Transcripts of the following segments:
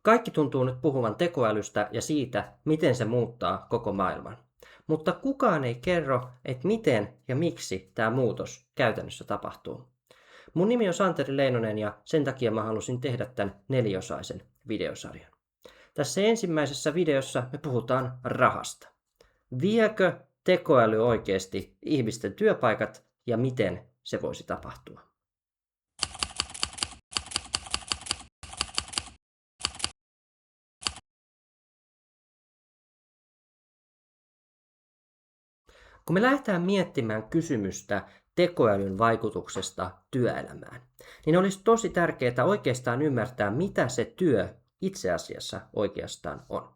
Kaikki tuntuu nyt puhuvan tekoälystä ja siitä, miten se muuttaa koko maailman. Mutta kukaan ei kerro, että miten ja miksi tämä muutos käytännössä tapahtuu. Mun nimi on Santeri Leinonen ja sen takia mä halusin tehdä tämän 4-osaisen videosarjan. Tässä ensimmäisessä videossa me puhutaan rahasta. Viekö tekoäly oikeasti ihmisten työpaikat ja miten se voisi tapahtua? Kun me lähdetään miettimään kysymystä tekoälyn vaikutuksesta työelämään, niin olisi tosi tärkeää oikeastaan ymmärtää, mitä se työ itse asiassa oikeastaan on.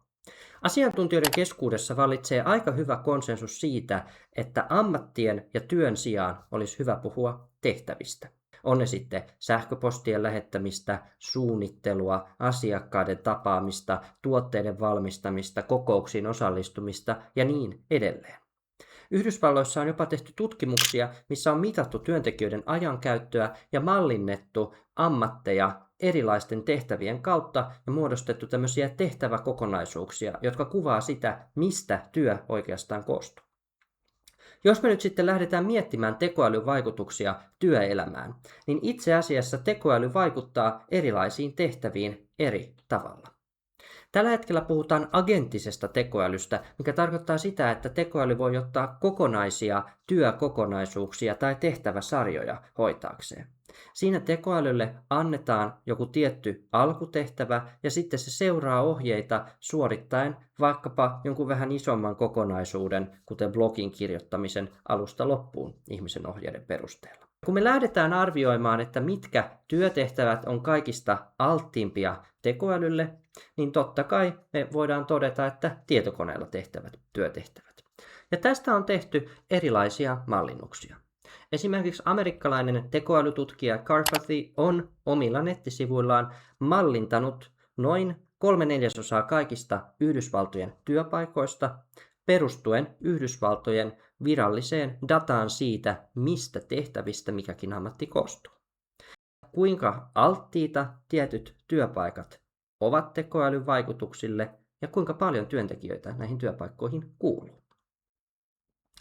Asiantuntijoiden keskuudessa vallitsee aika hyvä konsensus siitä, että ammattien ja työn sijaan olisi hyvä puhua tehtävistä. On ne sitten sähköpostien lähettämistä, suunnittelua, asiakkaiden tapaamista, tuotteiden valmistamista, kokouksiin osallistumista ja niin edelleen. Yhdysvalloissa on jopa tehty tutkimuksia, missä on mitattu työntekijöiden ajankäyttöä ja mallinnettu ammatteja erilaisten tehtävien kautta ja muodostettu tämmöisiä tehtäväkokonaisuuksia, jotka kuvaa sitä, mistä työ oikeastaan koostuu. Jos me nyt sitten lähdetään miettimään tekoälyn vaikutuksia työelämään, niin itse asiassa tekoäly vaikuttaa erilaisiin tehtäviin eri tavalla. Tällä hetkellä puhutaan agenttisesta tekoälystä, mikä tarkoittaa sitä, että tekoäly voi ottaa kokonaisia työkokonaisuuksia tai tehtäväsarjoja hoitaakseen. Siinä tekoälylle annetaan joku tietty alkutehtävä ja sitten se seuraa ohjeita suorittaen vaikkapa jonkun vähän isomman kokonaisuuden, kuten blogin kirjoittamisen alusta loppuun ihmisen ohjeiden perusteella. Kun me lähdetään arvioimaan, että mitkä työtehtävät on kaikista alttiimpia tekoälylle, niin totta kai me voidaan todeta, että tietokoneella tehtävät työtehtävät. Ja tästä on tehty erilaisia mallinnuksia. Esimerkiksi amerikkalainen tekoälytutkija Karpathy on omilla nettisivuillaan mallintanut noin 3/4 kaikista Yhdysvaltojen työpaikoista perustuen Yhdysvaltojen viralliseen dataan siitä, mistä tehtävistä mikäkin ammatti koostuu. Kuinka alttiita tietyt työpaikat ovat tekoälyn vaikutuksille ja kuinka paljon työntekijöitä näihin työpaikkoihin kuuluu.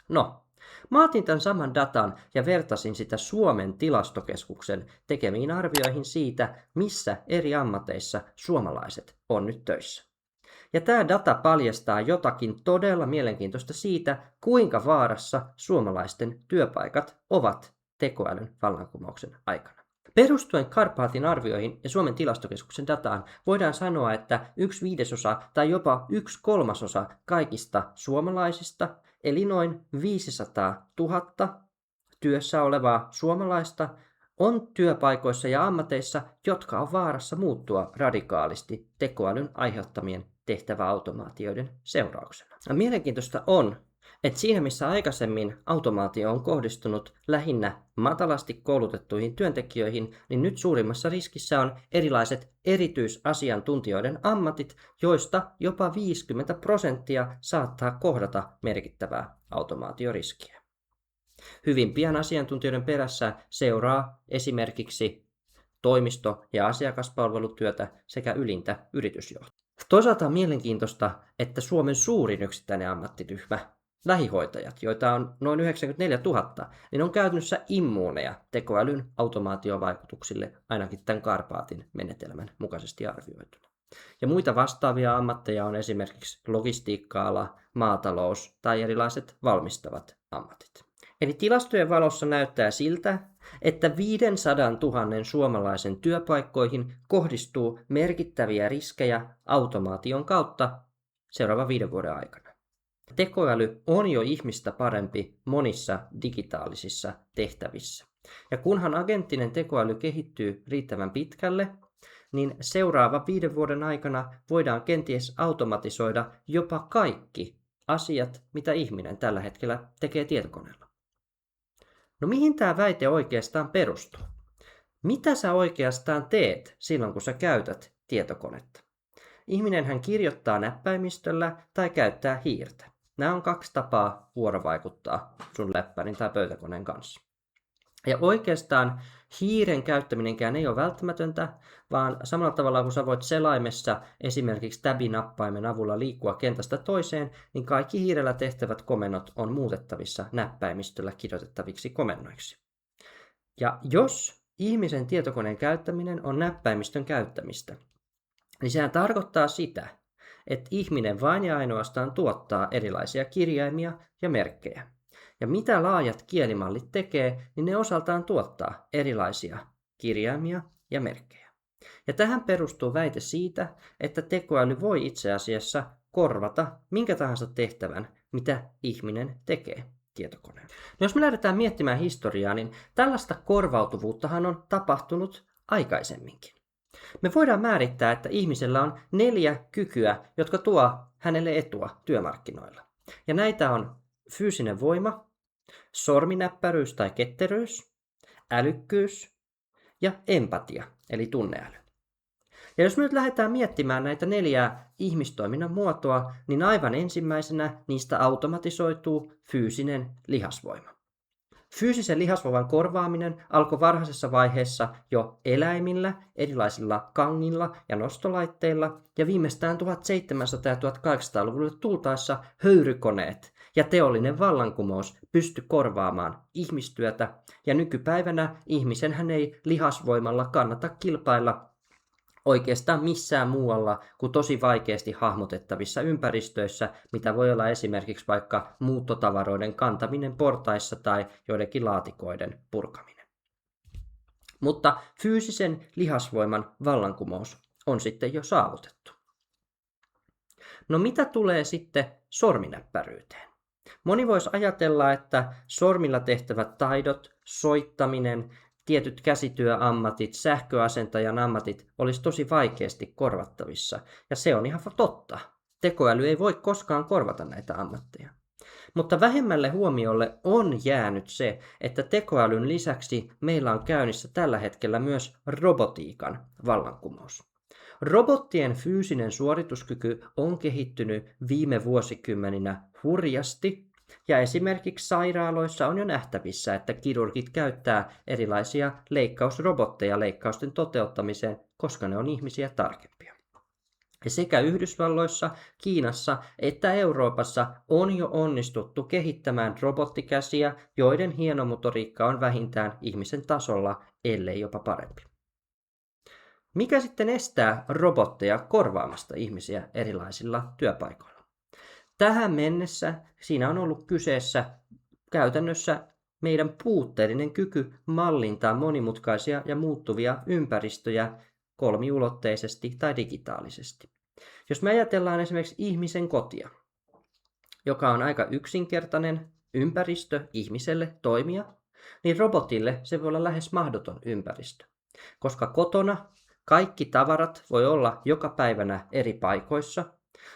No, mä otin tämän saman datan ja vertasin sitä Suomen tilastokeskuksen tekemiin arvioihin siitä, missä eri ammateissa suomalaiset on nyt töissä. Ja tämä data paljastaa jotakin todella mielenkiintoista siitä, kuinka vaarassa suomalaisten työpaikat ovat tekoälyn vallankumouksen aikana. Perustuen Karpathin arvioihin ja Suomen tilastokeskuksen dataan voidaan sanoa, että 1/5 tai jopa 1/3 kaikista suomalaisista, eli noin 500 000 työssä olevaa suomalaista, on työpaikoissa ja ammateissa, jotka on vaarassa muuttua radikaalisti tekoälyn aiheuttamien tehtäväautomaatioiden seurauksena. Mielenkiintoista on, että siinä missä aikaisemmin automaatio on kohdistunut lähinnä matalasti koulutettuihin työntekijöihin, niin nyt suurimmassa riskissä on erilaiset erityisasiantuntijoiden ammatit, joista jopa 50% saattaa kohdata merkittävää automaatioriskiä. Hyvin pian asiantuntijoiden perässä seuraa esimerkiksi toimisto- ja asiakaspalvelutyötä sekä ylintä yritysjohtoa. Toisaalta on mielenkiintoista, että Suomen suurin yksittäinen ammattiryhmä, lähihoitajat, joita on noin 94 000, niin on käytännössä immuuneja tekoälyn automaatiovaikutuksille ainakin tämän Karpathin menetelmän mukaisesti arvioituna. Ja muita vastaavia ammatteja on esimerkiksi logistiikka-ala, maatalous tai erilaiset valmistavat ammatit. Eli tilastojen valossa näyttää siltä, että 500 000 suomalaisen työpaikkoihin kohdistuu merkittäviä riskejä automaation kautta seuraavan 5 vuoden aikana. Tekoäly on jo ihmistä parempi monissa digitaalisissa tehtävissä. Ja kunhan agenttinen tekoäly kehittyy riittävän pitkälle, niin seuraavan 5 vuoden aikana voidaan kenties automatisoida jopa kaikki asiat, mitä ihminen tällä hetkellä tekee tietokoneella. No mihin tämä väite oikeastaan perustuu? Mitä sä oikeastaan teet silloin, kun sä käytät tietokonetta? Ihminenhän kirjoittaa näppäimistöllä tai käyttää hiirtä. Nämä on 2 tapaa vuorovaikuttaa sun läppärin tai pöytäkoneen kanssa. Ja oikeastaan Hiiren käyttäminenkään ei ole välttämätöntä, vaan samalla tavalla kun sä voit selaimessa esimerkiksi tabinapaimen avulla liikkua kentästä toiseen, niin kaikki hiirellä tehtävät komennot on muutettavissa näppäimistöllä kirjoitettaviksi komennoiksi. Ja jos ihmisen tietokoneen käyttäminen on näppäimistön käyttämistä, niin sehän tarkoittaa sitä, että ihminen vain ja ainoastaan tuottaa erilaisia kirjaimia ja merkkejä. Ja mitä laajat kielimallit tekee, niin ne osaltaan tuottaa erilaisia kirjaimia ja merkkejä. Ja tähän perustuu väite siitä, että tekoäly voi itse asiassa korvata minkä tahansa tehtävän, mitä ihminen tekee tietokoneen. No jos me lähdetään miettimään historiaa, niin tällaista korvautuvuuttahan on tapahtunut aikaisemminkin. Me voidaan määrittää, että ihmisellä on 4 kykyä, jotka tuo hänelle etua työmarkkinoilla. Ja näitä on fyysinen voima, sorminäppäryys tai ketteryys, älykkyys ja empatia, eli tunneäly. Ja jos me nyt lähdetään miettimään näitä 4 ihmistoiminnan muotoa, niin aivan ensimmäisenä niistä automatisoituu fyysinen lihasvoima. Fyysisen lihasvoiman korvaaminen alkoi varhaisessa vaiheessa jo eläimillä, erilaisilla kangilla ja nostolaitteilla, ja viimeistään 1700- ja 1800-luvulle tultaessa höyrykoneet ja teollinen vallankumous pystyi korvaamaan ihmistyötä, ja nykypäivänä ihmisenhän ei lihasvoimalla kannata kilpailla oikeastaan missään muualla kuin tosi vaikeasti hahmotettavissa ympäristöissä, mitä voi olla esimerkiksi vaikka muuttotavaroiden kantaminen portaissa tai joidenkin laatikoiden purkaminen. Mutta fyysisen lihasvoiman vallankumous on sitten jo saavutettu. No mitä tulee sitten sorminäppäryyteen? Moni voisi ajatella, että sormilla tehtävät taidot, soittaminen, tietyt käsityöammatit, sähköasentajan ammatit olisi tosi vaikeasti korvattavissa. Ja se on ihan totta. Tekoäly ei voi koskaan korvata näitä ammatteja. Mutta vähemmälle huomiolle on jäänyt se, että tekoälyn lisäksi meillä on käynnissä tällä hetkellä myös robotiikan vallankumous. Robottien fyysinen suorituskyky on kehittynyt viime vuosikymmeninä hurjasti, ja esimerkiksi sairaaloissa on jo nähtävissä, että kirurgit käyttää erilaisia leikkausrobotteja leikkausten toteuttamiseen, koska ne on ihmisiä tarkempia. Ja sekä Yhdysvalloissa, Kiinassa että Euroopassa on jo onnistuttu kehittämään robottikäsiä, joiden hienomotoriikka on vähintään ihmisen tasolla, ellei jopa parempi. Mikä sitten estää robotteja korvaamasta ihmisiä erilaisilla työpaikoilla? Tähän mennessä siinä on ollut kyseessä käytännössä meidän puutteellinen kyky mallintaa monimutkaisia ja muuttuvia ympäristöjä kolmiulotteisesti tai digitaalisesti. Jos me ajatellaan esimerkiksi ihmisen kotia, joka on aika yksinkertainen ympäristö ihmiselle toimia, niin robotille se voi olla lähes mahdoton ympäristö, koska kotona kaikki tavarat voi olla joka päivänä eri paikoissa.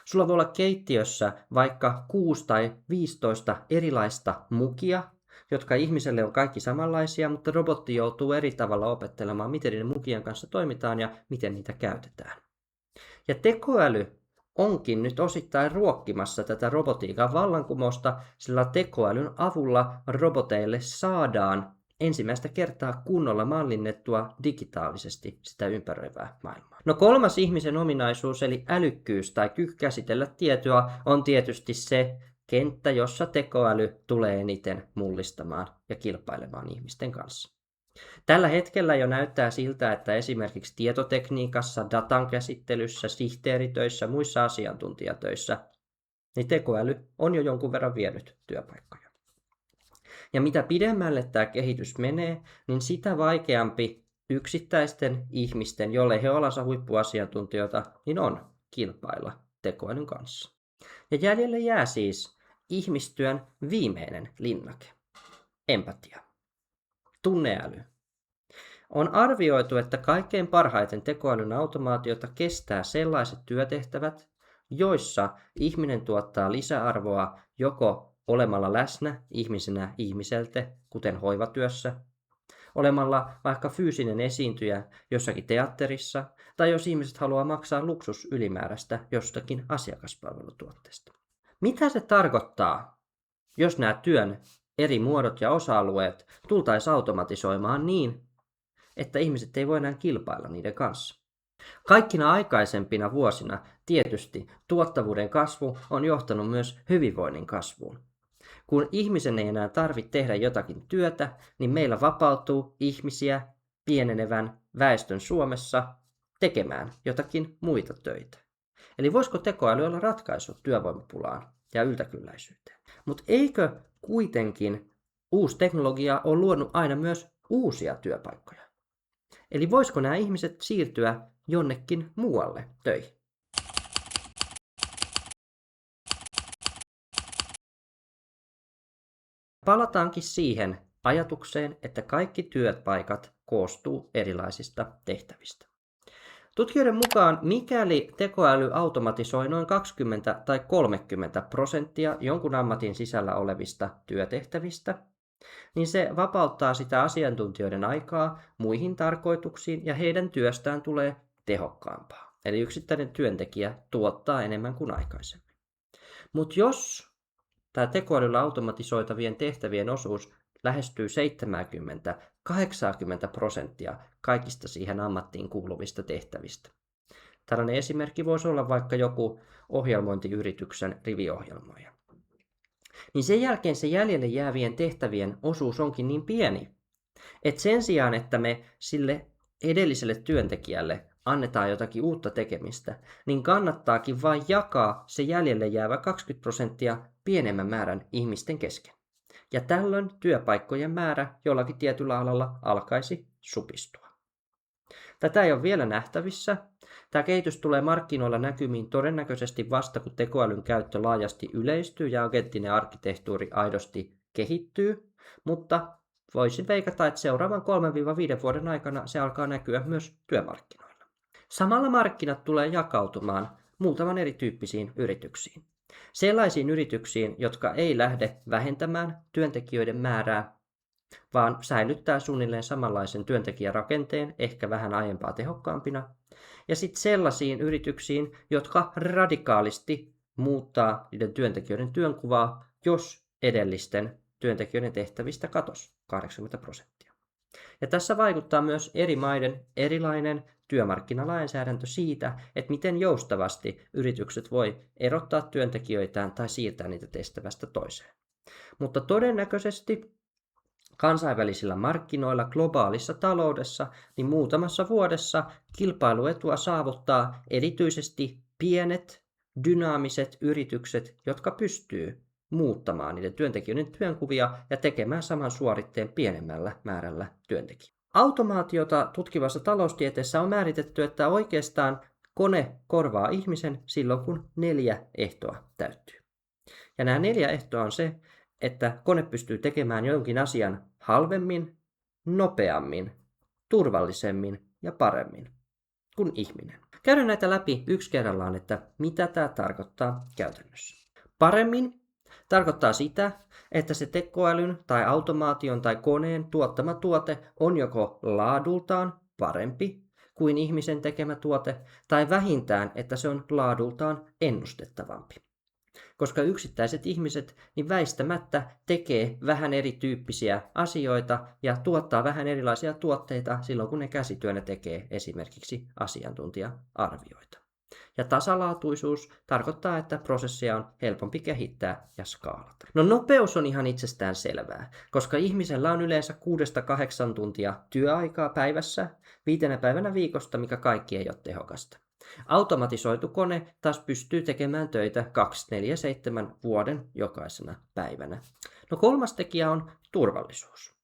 Sulla voi olla keittiössä vaikka 6 tai 15 erilaista mukia, jotka ihmiselle on kaikki samanlaisia, mutta robotti joutuu eri tavalla opettelemaan, miten niiden mukien kanssa toimitaan ja miten niitä käytetään. Ja tekoäly onkin nyt osittain ruokkimassa tätä robotiikan vallankumousta, sillä tekoälyn avulla roboteille saadaan ensimmäistä kertaa kunnolla mallinnettua digitaalisesti sitä ympäröivää maailmaa. No 3. ihmisen ominaisuus eli älykkyys tai kyky käsitellä tietoa on tietysti se kenttä, jossa tekoäly tulee eniten mullistamaan ja kilpailemaan ihmisten kanssa. Tällä hetkellä jo näyttää siltä, että esimerkiksi tietotekniikassa, datan käsittelyssä, sihteeritöissä, muissa asiantuntijatöissä, niin tekoäly on jo jonkun verran vienyt työpaikkoja. Ja mitä pidemmälle tämä kehitys menee, niin sitä vaikeampi yksittäisten ihmisten, jolle he olansa huippuasiantuntijoita, niin on kilpailla tekoälyn kanssa. Ja jäljelle jää siis ihmistyön viimeinen linnake, empatia, tunneäly. On arvioitu, että kaikkein parhaiten tekoälyn automaatiota kestää sellaiset työtehtävät, joissa ihminen tuottaa lisäarvoa joko olemalla läsnä ihmisenä ihmiseltä, kuten hoivatyössä, olemalla vaikka fyysinen esiintyjä jossakin teatterissa, tai jos ihmiset haluaa maksaa luksusylimääräistä jostakin asiakaspalvelutuotteesta. Mitä se tarkoittaa, jos nämä työn eri muodot ja osa-alueet tultaisiin automatisoimaan niin, että ihmiset ei voi enää kilpailla niiden kanssa. Kaikkina aikaisempina vuosina tietysti tuottavuuden kasvu on johtanut myös hyvinvoinnin kasvuun. Kun ihmisen ei enää tarvitse tehdä jotakin työtä, niin meillä vapautuu ihmisiä pienenevän väestön Suomessa tekemään jotakin muita töitä. Eli voisiko tekoäly olla ratkaisu työvoimapulaan ja yltäkylläisyyteen? Mutta eikö kuitenkin uusi teknologia ole luonut aina myös uusia työpaikkoja? Eli voisiko nämä ihmiset siirtyä jonnekin muualle töihin? Palataankin siihen ajatukseen, että kaikki työpaikat koostuu erilaisista tehtävistä. Tutkijoiden mukaan, mikäli tekoäly automatisoi noin 20 tai 30% jonkun ammatin sisällä olevista työtehtävistä, niin se vapauttaa sitä asiantuntijoiden aikaa muihin tarkoituksiin ja heidän työstään tulee tehokkaampaa. Eli yksittäinen työntekijä tuottaa enemmän kuin aikaisemmin. Mutta jos tämä tekoälyllä automatisoitavien tehtävien osuus lähestyy 70-80% kaikista siihen ammattiin kuuluvista tehtävistä. Tällainen esimerkki voisi olla vaikka joku ohjelmointiyrityksen riviohjelmoija. Niin sen jälkeen se jäljelle jäävien tehtävien osuus onkin niin pieni, että sen sijaan, että me sille edelliselle työntekijälle annetaan jotakin uutta tekemistä, niin kannattaakin vain jakaa se jäljelle jäävä 20% pienemmän määrän ihmisten kesken. Ja tällöin työpaikkojen määrä jollakin tietyllä alalla alkaisi supistua. Tätä ei ole vielä nähtävissä. Tämä kehitys tulee markkinoilla näkymiin todennäköisesti vasta, kun tekoälyn käyttö laajasti yleistyy ja agenttinen arkkitehtuuri aidosti kehittyy, mutta voisin veikata, että seuraavan 3-5 vuoden aikana se alkaa näkyä myös työmarkkinoilla. Samalla markkinat tulee jakautumaan muutaman erityyppisiin yrityksiin. Sellaisiin yrityksiin, jotka ei lähde vähentämään työntekijöiden määrää, vaan säilyttää suunnilleen samanlaisen työntekijärakenteen, ehkä vähän aiempaa tehokkaampina. Ja sitten sellaisiin yrityksiin, jotka radikaalisti muuttaa niiden työntekijöiden työnkuvaa, jos edellisten työntekijöiden tehtävistä katosi 80%. Ja tässä vaikuttaa myös eri maiden erilainen työmarkkinalainsäädäntö siitä, että miten joustavasti yritykset voi erottaa työntekijöitään tai siirtää niitä tehtävästä toiseen. Mutta todennäköisesti kansainvälisillä markkinoilla, globaalissa taloudessa, niin muutamassa vuodessa kilpailuetua saavuttaa erityisesti pienet, dynaamiset yritykset, jotka pystyy muuttamaan niiden työntekijöiden työnkuvia ja tekemään saman suoritteen pienemmällä määrällä työntekijöitä. Automaatiota tutkivassa taloustieteessä on määritetty, että oikeastaan kone korvaa ihmisen silloin, kun 4 ehtoa täyttyy. Ja nämä 4 ehtoa on se, että kone pystyy tekemään jonkin asian halvemmin, nopeammin, turvallisemmin ja paremmin kuin ihminen. Käydään näitä läpi yksi kerrallaan, että mitä tämä tarkoittaa käytännössä. Paremmin tarkoittaa sitä, että se tekoälyn tai automaation tai koneen tuottama tuote on joko laadultaan parempi kuin ihmisen tekemä tuote, tai vähintään, että se on laadultaan ennustettavampi. Koska yksittäiset ihmiset niin väistämättä tekee vähän erityyppisiä asioita ja tuottaa vähän erilaisia tuotteita silloin, kun ne käsityönä tekee esimerkiksi asiantuntija-arvioita. Ja tasalaatuisuus tarkoittaa, että prosessia on helpompi kehittää ja skaalata. No nopeus on ihan itsestään selvää, koska ihmisellä on yleensä 6-8 tuntia työaikaa päivässä 5 päivänä viikosta, mikä kaikki ei ole tehokasta. Automatisoitu kone taas pystyy tekemään töitä 24/7 vuoden jokaisena päivänä. No 3. tekijä on turvallisuus.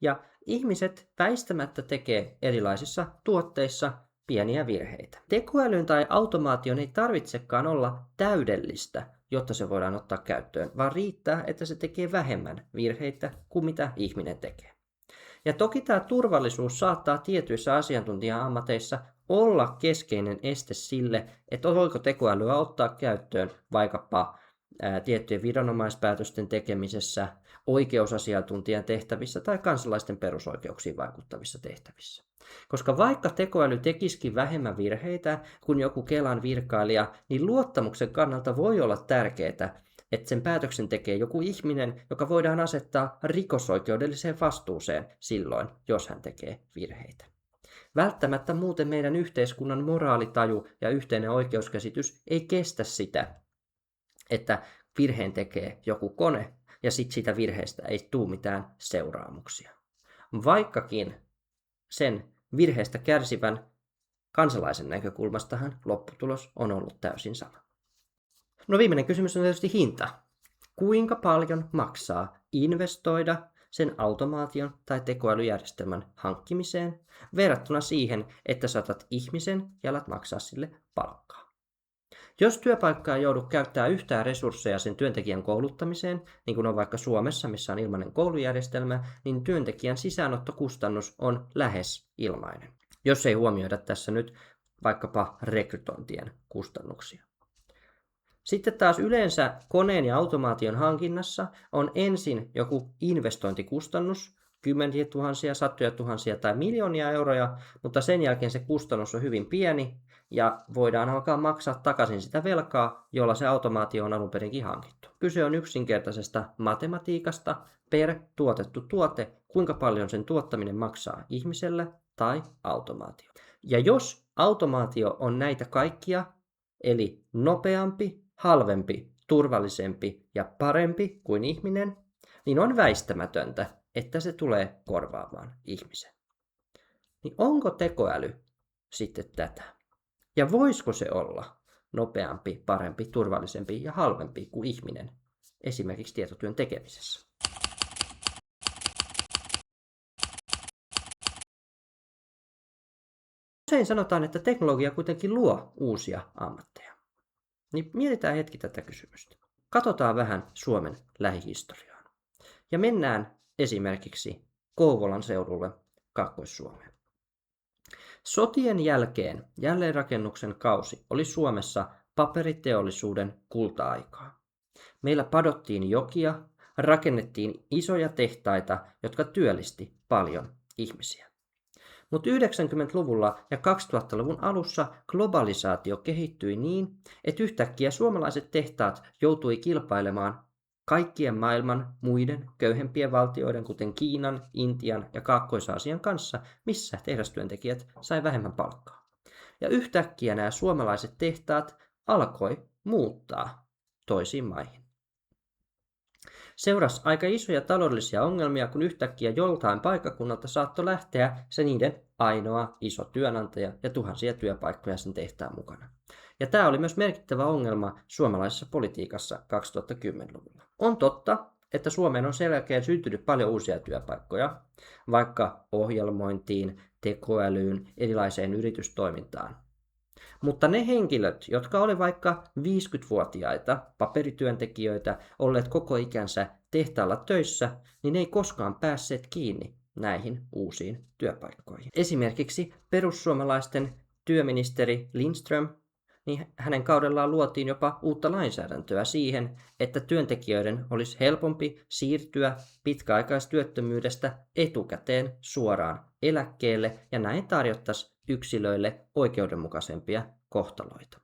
Ja ihmiset väistämättä tekee erilaisissa tuotteissa pieniä virheitä. Tekoälyn tai automaation ei tarvitsekaan olla täydellistä, jotta se voidaan ottaa käyttöön, vaan riittää, että se tekee vähemmän virheitä kuin mitä ihminen tekee. Ja toki tämä turvallisuus saattaa tietyissä asiantuntija-ammateissa olla keskeinen este sille, että voiko tekoälyä ottaa käyttöön vaikkapa tiettyjen viranomaispäätösten tekemisessä, oikeusasiantuntijan tehtävissä tai kansalaisten perusoikeuksiin vaikuttavissa tehtävissä. Koska vaikka tekoäly tekisikin vähemmän virheitä kuin joku Kelan virkailija, niin luottamuksen kannalta voi olla tärkeää että sen päätöksen tekee joku ihminen, joka voidaan asettaa rikosoikeudelliseen vastuuseen silloin, jos hän tekee virheitä. Välttämättä muuten meidän yhteiskunnan moraalitaju ja yhteinen oikeuskäsitys ei kestä sitä, että virheen tekee joku kone ja sitten siitä virheestä ei tule mitään seuraamuksia. Vaikkakin sen virheestä kärsivän kansalaisen näkökulmastahan lopputulos on ollut täysin sama. No viimeinen kysymys on tietysti hinta. Kuinka paljon maksaa investoida sen automaation tai tekoälyjärjestelmän hankkimiseen verrattuna siihen, että saatat ihmisen ja alat maksaa sille palkkaa? Jos työpaikkaa ei joudu käyttää yhtään resursseja sen työntekijän kouluttamiseen, niin kuin on vaikka Suomessa, missä on ilmainen koulujärjestelmä, niin työntekijän sisäänottokustannus on lähes ilmainen, jos ei huomioida tässä nyt vaikkapa rekrytointien kustannuksia. Sitten taas yleensä koneen ja automaation hankinnassa on ensin joku investointikustannus, kymmeniä tuhansia, satoja tuhansia tai miljoonia euroja, mutta sen jälkeen se kustannus on hyvin pieni ja voidaan alkaa maksaa takaisin sitä velkaa, jolla se automaatio on alun perinkin hankittu. Kyse on yksinkertaisesta matematiikasta per tuotettu tuote, kuinka paljon sen tuottaminen maksaa ihmiselle tai automaatio. Ja jos automaatio on näitä kaikkia, eli nopeampi, halvempi, turvallisempi ja parempi kuin ihminen, niin on väistämätöntä, että se tulee korvaamaan ihmisen. Niin onko tekoäly sitten tätä? Ja voisiko se olla nopeampi, parempi, turvallisempi ja halvempi kuin ihminen esimerkiksi tietotyön tekemisessä? Usein sanotaan, että teknologia kuitenkin luo uusia ammatteja. Niin mietitään hetki tätä kysymystä. Katsotaan vähän Suomen lähihistoriaan. Ja mennään esimerkiksi Kouvolan seudulle Kaakkois-Suomeen. Sotien jälkeen jälleenrakennuksen kausi oli Suomessa paperiteollisuuden kulta-aikaa. Meillä padottiin jokia, rakennettiin isoja tehtaita, jotka työllisti paljon ihmisiä. Mutta 90-luvulla ja 2000-luvun alussa globalisaatio kehittyi niin, että yhtäkkiä suomalaiset tehtaat joutui kilpailemaan kaikkien maailman muiden köyhempien valtioiden, kuten Kiinan, Intian ja Kaakkois-Aasian kanssa, missä tehdastyöntekijät sai vähemmän palkkaa. Ja yhtäkkiä nämä suomalaiset tehtaat alkoi muuttaa toisiin maihin. Seurasi aika isoja taloudellisia ongelmia, kun yhtäkkiä joltain paikkakunnalta saattoi lähteä se niiden ainoa iso työnantaja ja tuhansia työpaikkoja sen tehtaan mukana. Ja tämä oli myös merkittävä ongelma suomalaisessa politiikassa 2010-luvulla. On totta, että Suomeen on sen jälkeen syntynyt paljon uusia työpaikkoja, vaikka ohjelmointiin, tekoälyyn, erilaiseen yritystoimintaan. Mutta ne henkilöt, jotka oli vaikka 50-vuotiaita paperityöntekijöitä, olleet koko ikänsä tehtaalla töissä, niin ei koskaan päässeet kiinni näihin uusiin työpaikkoihin. Esimerkiksi perussuomalaisten työministeri Lindström, niin hänen kaudellaan luotiin jopa uutta lainsäädäntöä siihen, että työntekijöiden olisi helpompi siirtyä pitkäaikaistyöttömyydestä etukäteen suoraan eläkkeelle ja näin tarjottaisiin yksilöille oikeudenmukaisempia kohtaloita.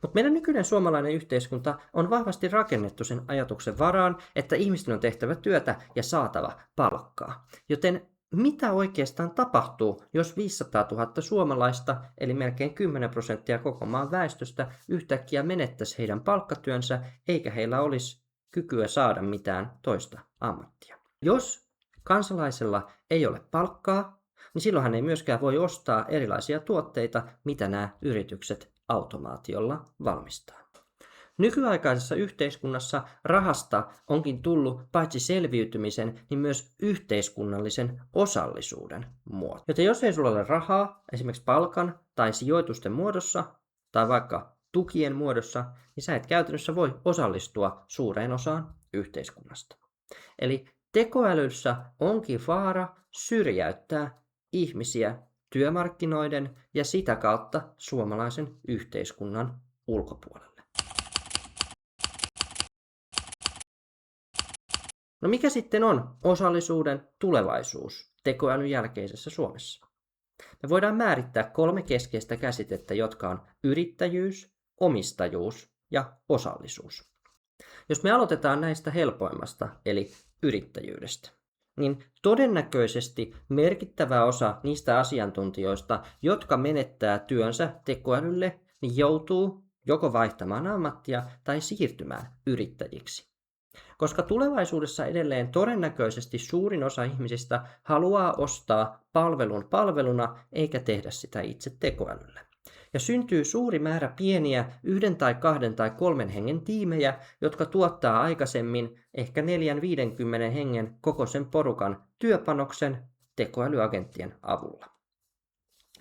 Mutta meidän nykyinen suomalainen yhteiskunta on vahvasti rakennettu sen ajatuksen varaan, että ihmisten on tehtävä työtä ja saatava palkkaa. Joten mitä oikeastaan tapahtuu, jos 500 000 suomalaista, eli melkein 10% koko maan väestöstä, yhtäkkiä menettäisi heidän palkkatyönsä, eikä heillä olisi kykyä saada mitään toista ammattia? Jos kansalaisella ei ole palkkaa, niin silloin hän ei myöskään voi ostaa erilaisia tuotteita, mitä nämä yritykset automaatiolla valmistaa. Nykyaikaisessa yhteiskunnassa rahasta onkin tullut paitsi selviytymisen, niin myös yhteiskunnallisen osallisuuden muoto. Joten jos ei sulla ole rahaa, esimerkiksi palkan tai sijoitusten muodossa, tai vaikka tukien muodossa, niin sä et käytännössä voi osallistua suureen osaan yhteiskunnasta. Eli tekoälyssä onkin vaara syrjäyttää ihmisiä työmarkkinoiden ja sitä kautta suomalaisen yhteiskunnan ulkopuolelle. No mikä sitten on osallisuuden tulevaisuus tekoälyn jälkeisessä Suomessa? Me voidaan määrittää 3 keskeistä käsitettä, jotka on yrittäjyys, omistajuus ja osallisuus. Jos me aloitetaan näistä helpoimmasta, eli yrittäjyydestä, niin todennäköisesti merkittävä osa niistä asiantuntijoista, jotka menettää työnsä tekoälylle, niin joutuu joko vaihtamaan ammattia tai siirtymään yrittäjiksi. Koska tulevaisuudessa edelleen todennäköisesti suurin osa ihmisistä haluaa ostaa palvelun palveluna eikä tehdä sitä itse tekoälylle. Ja syntyy suuri määrä pieniä 1 tai 2 tai 3 hengen tiimejä, jotka tuottaa aikaisemmin ehkä 40-50 hengen kokoisen porukan työpanoksen tekoälyagenttien avulla.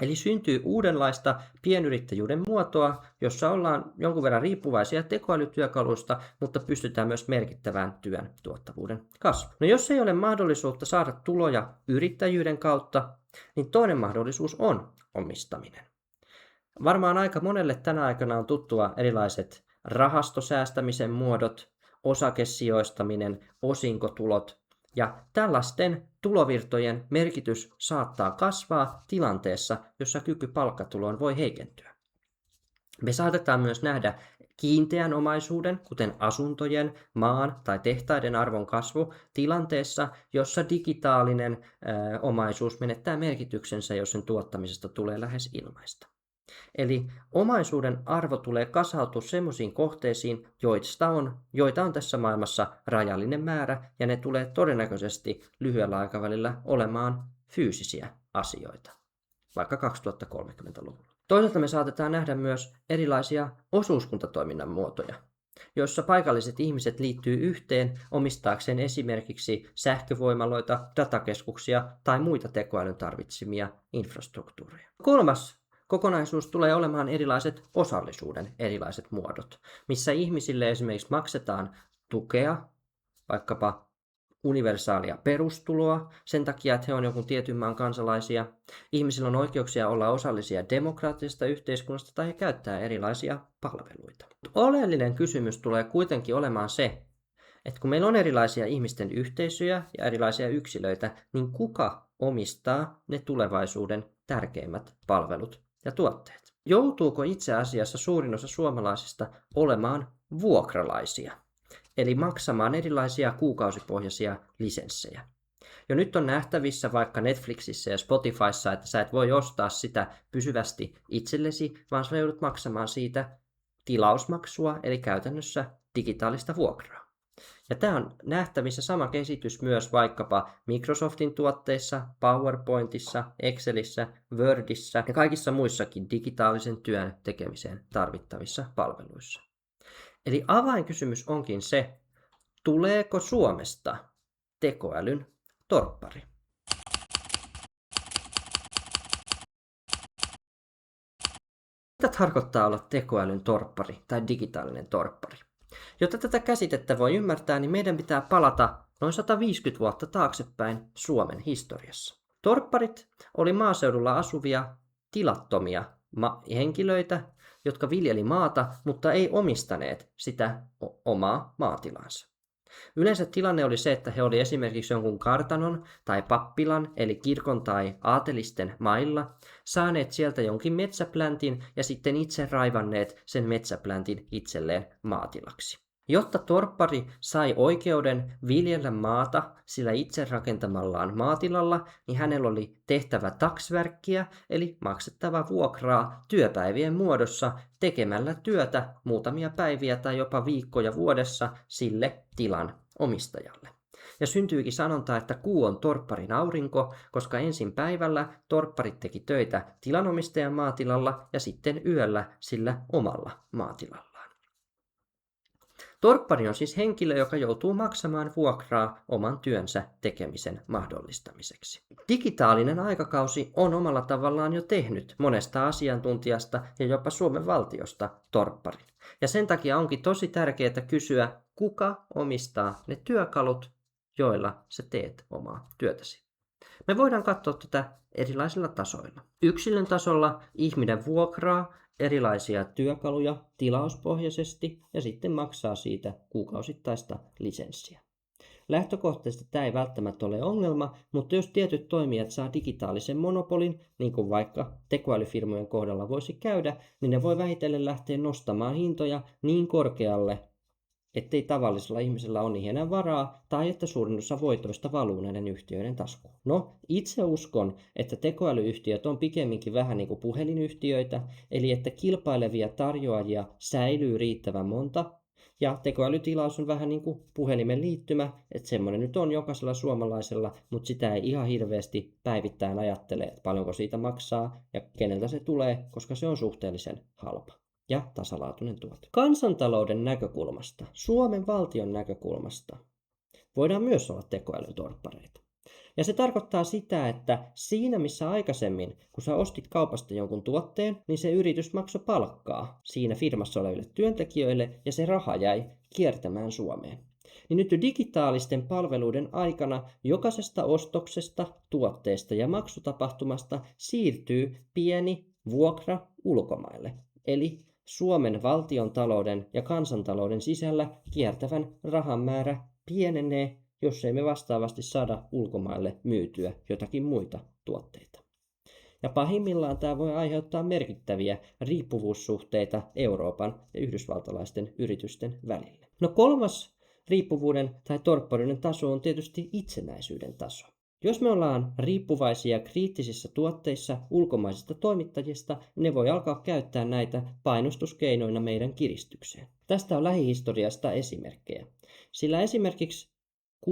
Eli syntyy uudenlaista pienyrittäjyyden muotoa, jossa ollaan jonkun verran riippuvaisia tekoälytyökaluista, mutta pystytään myös merkittävään työn tuottavuuden kasvuun. No jos ei ole mahdollisuutta saada tuloja yrittäjyyden kautta, niin toinen mahdollisuus on omistaminen. Varmaan aika monelle tänä aikana on tuttua erilaiset rahastosäästämisen muodot, osakesijoistaminen, osinkotulot, ja tällaisten tulovirtojen merkitys saattaa kasvaa tilanteessa, jossa kyky palkkatuloon voi heikentyä. Me saatetaan myös nähdä kiinteän omaisuuden, kuten asuntojen, maan tai tehtaiden arvon kasvu tilanteessa, jossa digitaalinen omaisuus menettää merkityksensä, jos sen tuottamisesta tulee lähes ilmaista. Eli omaisuuden arvo tulee kasautua semmoisiin kohteisiin, joita on tässä maailmassa rajallinen määrä, ja ne tulee todennäköisesti lyhyellä aikavälillä olemaan fyysisiä asioita, vaikka 2030-luvulla. Toisaalta me saatetaan nähdä myös erilaisia osuuskuntatoiminnan muotoja, joissa paikalliset ihmiset liittyy yhteen omistaakseen esimerkiksi sähkövoimaloita, datakeskuksia tai muita tekoälyn tarvitsemia infrastruktuureja. Kolmas kokonaisuus tulee olemaan erilaiset osallisuuden erilaiset muodot, missä ihmisille esimerkiksi maksetaan tukea, vaikkapa universaalia perustuloa sen takia, että he on jonkun tietyn maan kansalaisia. Ihmisillä on oikeuksia olla osallisia demokraattisesta yhteiskunnasta tai he käyttää erilaisia palveluita. Oleellinen kysymys tulee kuitenkin olemaan se, että kun meillä on erilaisia ihmisten yhteisöjä ja erilaisia yksilöitä, niin kuka omistaa ne tulevaisuuden tärkeimmät palvelut ja tuotteet? Joutuuko itse asiassa suurin osa suomalaisista olemaan vuokralaisia, eli maksamaan erilaisia kuukausipohjaisia lisenssejä? Jo nyt on nähtävissä vaikka Netflixissä ja Spotifyssa, että sä et voi ostaa sitä pysyvästi itsellesi, vaan sä joudut maksamaan siitä tilausmaksua, eli käytännössä digitaalista vuokraa. Ja tämä on nähtävissä sama käsitys myös vaikkapa Microsoftin tuotteissa, PowerPointissa, Excelissä, Wordissä ja kaikissa muissakin digitaalisen työn tekemiseen tarvittavissa palveluissa. Eli avainkysymys onkin se, tuleeko Suomesta tekoälyn torppari? Mitä tarkoittaa olla tekoälyn torppari tai digitaalinen torppari? Jotta tätä käsitettä voi ymmärtää, niin meidän pitää palata noin 150 vuotta taaksepäin Suomen historiassa. Torpparit oli maaseudulla asuvia tilattomia henkilöitä, jotka viljeli maata, mutta ei omistaneet sitä omaa maatilansa. Yleensä tilanne oli se, että he oli esimerkiksi jonkun kartanon tai pappilan, eli kirkon tai aatelisten mailla, saaneet sieltä jonkin metsäpläntin ja sitten itse raivanneet sen metsäpläntin itselleen maatilaksi. Jotta torppari sai oikeuden viljellä maata sillä itse rakentamallaan maatilalla, niin hänellä oli tehtävä taksvärkkiä, eli maksettava vuokraa työpäivien muodossa tekemällä työtä muutamia päiviä tai jopa viikkoja vuodessa sille tilan omistajalle. Ja syntyykin sanonta, että kuu on torpparin aurinko, koska ensin päivällä torpparit teki töitä tilanomistajan maatilalla ja sitten yöllä sillä omalla maatilalla. Torppari on siis henkilö, joka joutuu maksamaan vuokraa oman työnsä tekemisen mahdollistamiseksi. Digitaalinen aikakausi on omalla tavallaan jo tehnyt monesta asiantuntijasta ja jopa Suomen valtiosta torpparin. Ja sen takia onkin tosi tärkeää kysyä, kuka omistaa ne työkalut, joilla sä teet omaa työtäsi. Me voidaan katsoa tätä erilaisilla tasoilla. Yksilön tasolla ihminen vuokraa erilaisia työkaluja tilauspohjaisesti ja sitten maksaa siitä kuukausittaista lisenssiä. Lähtökohtaisesti tämä ei välttämättä ole ongelma, mutta jos tietyt toimijat saa digitaalisen monopolin, niin kuin vaikka tekoälyfirmojen kohdalla voisi käydä, niin ne voi vähitellen lähteä nostamaan hintoja niin korkealle, ettei tavallisella ihmisellä ole niihin enää varaa, tai että suurin osa voitoista valuu näiden yhtiöiden taskuun. No, itse uskon, että tekoälyyhtiöt on pikemminkin vähän niin kuin puhelinyhtiöitä, eli että kilpailevia tarjoajia säilyy riittävän monta, ja tekoälytilaus on vähän niin kuin puhelimen liittymä, että semmoinen nyt on jokaisella suomalaisella, mutta sitä ei ihan hirveästi päivittäin ajattele, että paljonko siitä maksaa ja keneltä se tulee, koska se on suhteellisen halpa ja tasalaatuinen tuote. Kansantalouden näkökulmasta, Suomen valtion näkökulmasta, voidaan myös olla tekoälyn torppareita. Ja se tarkoittaa sitä, että siinä missä aikaisemmin, kun sä ostit kaupasta jonkun tuotteen, niin se yritys maksoi palkkaa siinä firmassa oleville työntekijöille ja se raha jäi kiertämään Suomeen. Niin nyt digitaalisten palveluiden aikana jokaisesta ostoksesta, tuotteesta ja maksutapahtumasta siirtyy pieni vuokra ulkomaille. Eli Suomen valtion talouden ja kansantalouden sisällä kiertävän rahan määrä pienenee, jos ei me vastaavasti saada ulkomaille myytyä jotakin muita tuotteita. Ja pahimmillaan tämä voi aiheuttaa merkittäviä riippuvuussuhteita Euroopan ja yhdysvaltalaisten yritysten välille. No kolmas riippuvuuden tai torpparuuden taso on tietysti itsenäisyyden taso. Jos me ollaan riippuvaisia kriittisissä tuotteissa ulkomaisista toimittajista, ne voi alkaa käyttää näitä painostuskeinoina meidän kiristykseen. Tästä on lähihistoriasta esimerkkejä. Sillä esimerkiksi 60-, 70-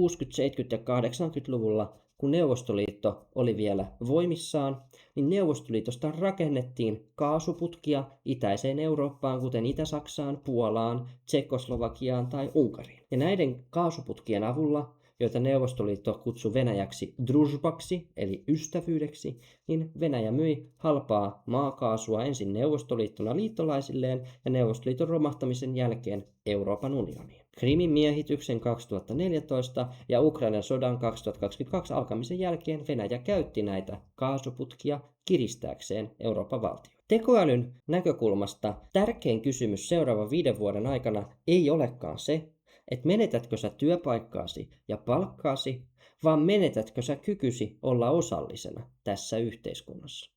ja 80-luvulla, kun Neuvostoliitto oli vielä voimissaan, niin Neuvostoliitosta rakennettiin kaasuputkia itäiseen Eurooppaan, kuten Itä-Saksaan, Puolaan, Tsekkoslovakiaan tai Unkariin. Ja näiden kaasuputkien avulla, joita Neuvostoliitto kutsui Venäjäksi druzhbaksi, eli ystävyydeksi, niin Venäjä myi halpaa maakaasua ensin Neuvostoliittona liittolaisilleen ja Neuvostoliiton romahtamisen jälkeen Euroopan unioniin. Krimin miehityksen 2014 ja Ukrainan sodan 2022 alkamisen jälkeen Venäjä käytti näitä kaasuputkia kiristääkseen Euroopan valtioita. Tekoälyn näkökulmasta tärkein kysymys seuraavan 5 vuoden aikana ei olekaan se, että menetätkö sä työpaikkaasi ja palkkaasi, vaan menetätkö sä kykysi olla osallisena tässä yhteiskunnassa.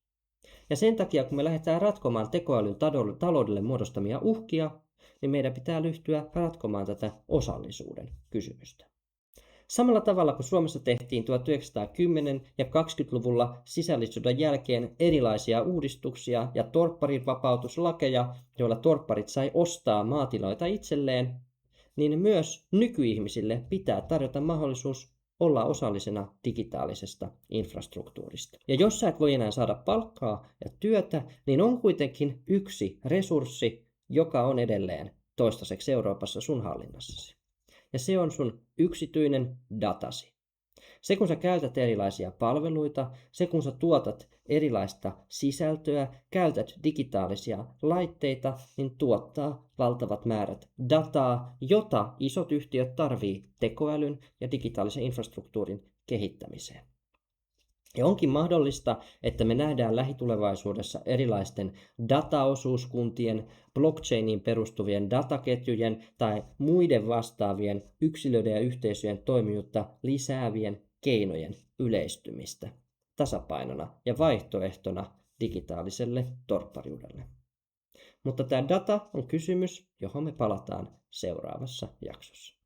Ja sen takia, kun me lähdetään ratkomaan tekoälyn taloudelle muodostamia uhkia, niin meidän pitää ryhtyä ratkomaan tätä osallisuuden kysymystä. Samalla tavalla kuin Suomessa tehtiin 1910- ja 20-luvulla sisällissodan jälkeen erilaisia uudistuksia ja torpparinvapautuslakeja, joilla torpparit sai ostaa maatiloita itselleen, niin myös nykyihmisille pitää tarjota mahdollisuus olla osallisena digitaalisesta infrastruktuurista. Ja jos sä et voi enää saada palkkaa ja työtä, niin on kuitenkin yksi resurssi, joka on edelleen toistaiseksi Euroopassa sun hallinnassasi. Ja se on sun yksityinen datasi. Se kun sä käytät erilaisia palveluita, se kun sä tuotat erilaista sisältöä, käytät digitaalisia laitteita, niin tuottaa valtavat määrät dataa, jota isot yhtiöt tarvii tekoälyn ja digitaalisen infrastruktuurin kehittämiseen. Ja onkin mahdollista, että me nähdään lähitulevaisuudessa erilaisten dataosuuskuntien, blockchainiin perustuvien dataketjujen tai muiden vastaavien yksilöiden ja yhteisöjen toimijuutta lisäävien keinojen yleistymistä tasapainona ja vaihtoehtona digitaaliselle torppariudelle. Mutta tämä data on kysymys, johon me palataan seuraavassa jaksossa.